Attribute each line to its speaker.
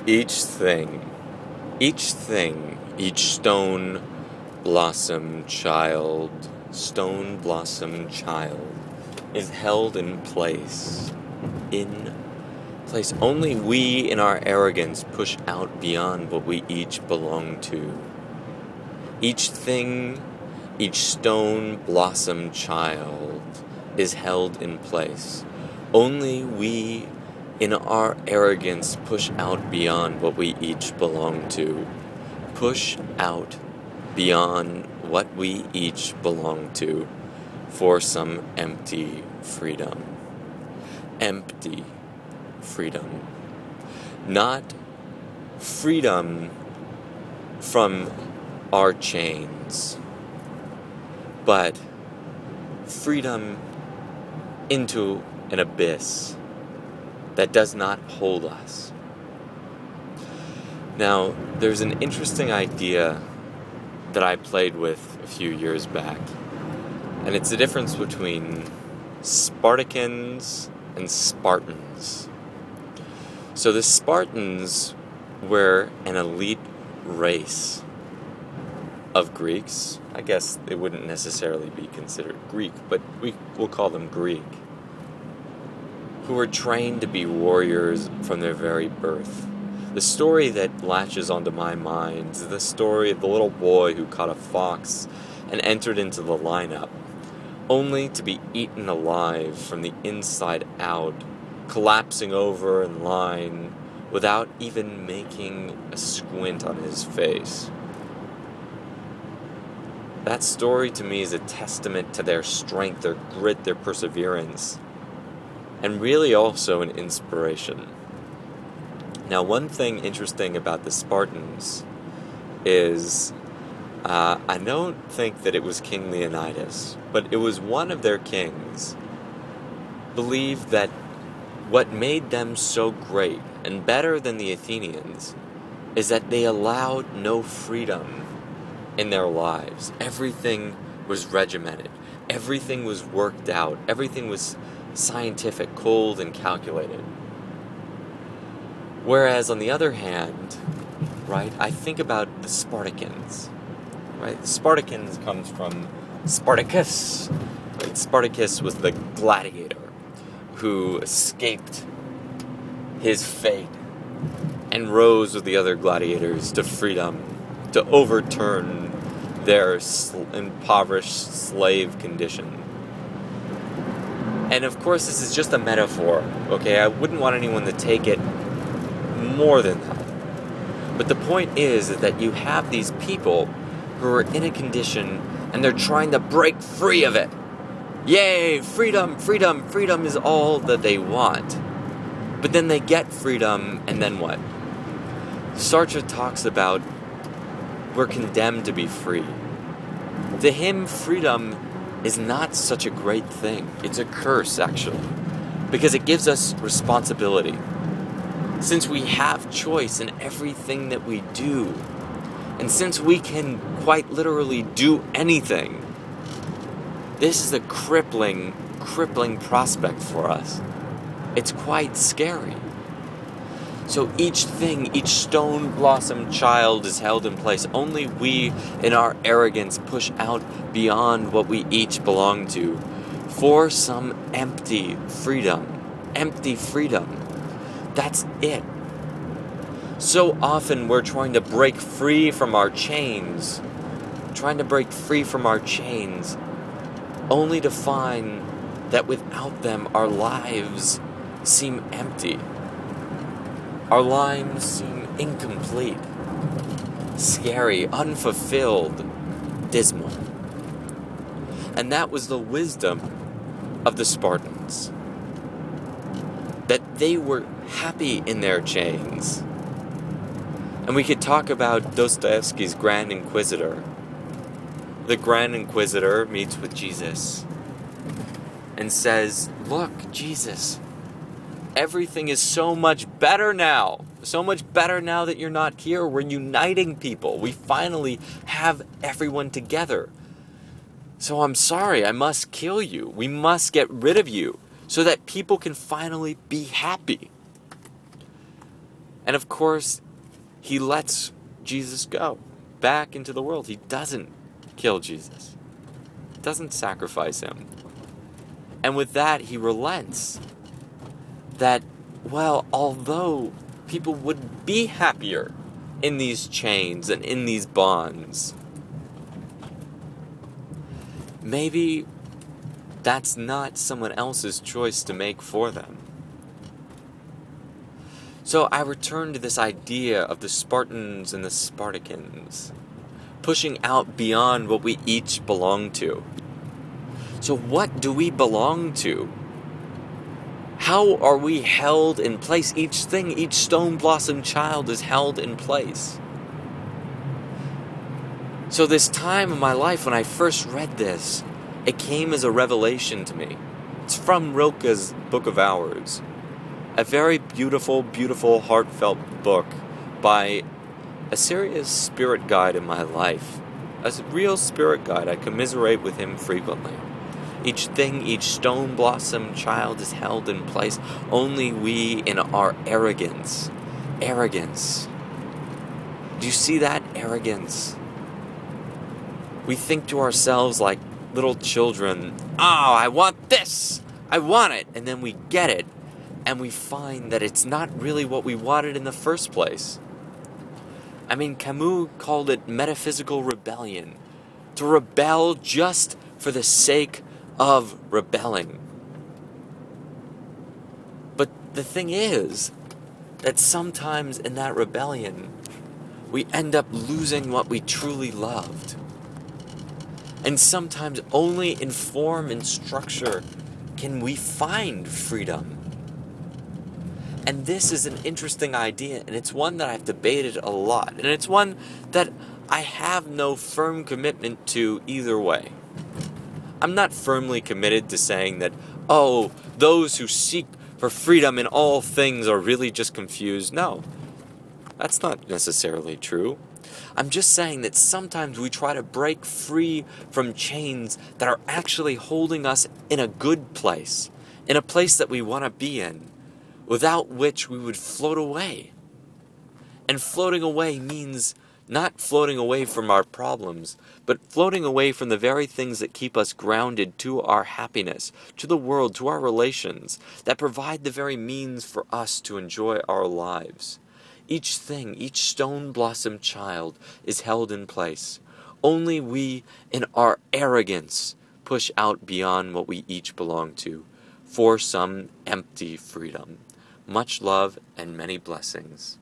Speaker 1: Each thing, each stone blossom child, is held in place. Only we in our arrogance push out beyond what we each belong to. Each thing, each stone blossom child is held in place. Only we in our arrogance push out beyond what we each belong to. Push out beyond what we each belong to for some empty freedom. Empty freedom. Not freedom from our chains, but freedom into an abyss that does not hold us. Now, there's an interesting idea that I played with a few years back, and it's the difference between Spartacans and Spartans. So the Spartans were an elite race of Greeks. I guess they wouldn't necessarily be considered Greek, but we'll call them Greek, who were trained to be warriors from their very birth. The story that latches onto my mind is the story of the little boy who caught a fox and entered into the lineup, only to be eaten alive from the inside out, collapsing over in line without even making a squint on his face. That story to me is a testament to their strength, their grit, their perseverance, and really also an inspiration. Now, one thing interesting about the Spartans is, I don't think that it was King Leonidas, but it was one of their kings, believed that what made them so great and better than the Athenians is that they allowed no freedom in their lives. Everything was regimented. Everything was worked out. Everything was scientific, cold, and calculated. Whereas, on the other hand, right, I think about the Spartacans, right? The Spartacans comes from Spartacus. Right? Spartacus was the gladiator who escaped his fate and rose with the other gladiators to freedom, to overturn their impoverished slave condition. And of course, this is just a metaphor, okay? I wouldn't want anyone to take it more than that. But the point is that you have these people who are in a condition and they're trying to break free of it. Yay, freedom, freedom, freedom is all that they want. But then they get freedom, and then what? Sartre talks about we're condemned to be free. To him, freedom is not such a great thing. It's a curse, actually, because it gives us responsibility. Since we have choice in everything that we do, and since we can quite literally do anything, this is a crippling prospect for us. It's quite scary. So each thing, each stone blossom child is held in place. Only we, in our arrogance, push out beyond what we each belong to for some empty freedom. Empty freedom. That's it. So often we're trying to break free from our chains. Only to find that without them our lives seem empty. Our lives seem incomplete, scary, unfulfilled, dismal. And that was the wisdom of the Spartans. That they were happy in their chains. And we could talk about Dostoevsky's Grand Inquisitor. The Grand Inquisitor meets with Jesus and says, "Look, Jesus, everything is so much better now. So much better now that you're not here. We're uniting people. We finally have everyone together. So I'm sorry, I must kill you. We must get rid of you so that people can finally be happy." And of course, he lets Jesus go back into the world. He doesn't kill Jesus. He doesn't sacrifice him. And with that, he relents that, well, although people would be happier in these chains and in these bonds, maybe that's not someone else's choice to make for them. So I return to this idea of the Spartans and the Spartacans, pushing out beyond what we each belong to. So what do we belong to? How are we held in place? Each thing, each stone blossom child is held in place. So this time in my life when I first read this, it came as a revelation to me. It's from Rilke's Book of Hours. A very beautiful, beautiful, heartfelt book by a serious spirit guide in my life. A real spirit guide. I commiserate with him frequently. Each thing, each stone blossom child is held in place. Only we in our arrogance. Arrogance. Do you see that? Arrogance. We think to ourselves like little children, oh, I want this. I want it. And then we get it. And we find that it's not really what we wanted in the first place. I mean, Camus called it metaphysical rebellion. To rebel just for the sake of rebelling. But the thing is that sometimes in that rebellion, we end up losing what we truly loved. And sometimes only in form and structure can we find freedom. And this is an interesting idea, and it's one that I've debated a lot. And it's one that I have no firm commitment to either way. I'm not firmly committed to saying that, oh, those who seek for freedom in all things are really just confused. No, that's not necessarily true. I'm just saying that sometimes we try to break free from chains that are actually holding us in a good place, in a place that we want to be in, without which we would float away. And floating away means not floating away from our problems, but floating away from the very things that keep us grounded to our happiness, to the world, to our relations, that provide the very means for us to enjoy our lives. Each thing, each stone blossom child is held in place. Only we, in our arrogance, push out beyond what we each belong to, for some empty freedom. Much love and many blessings.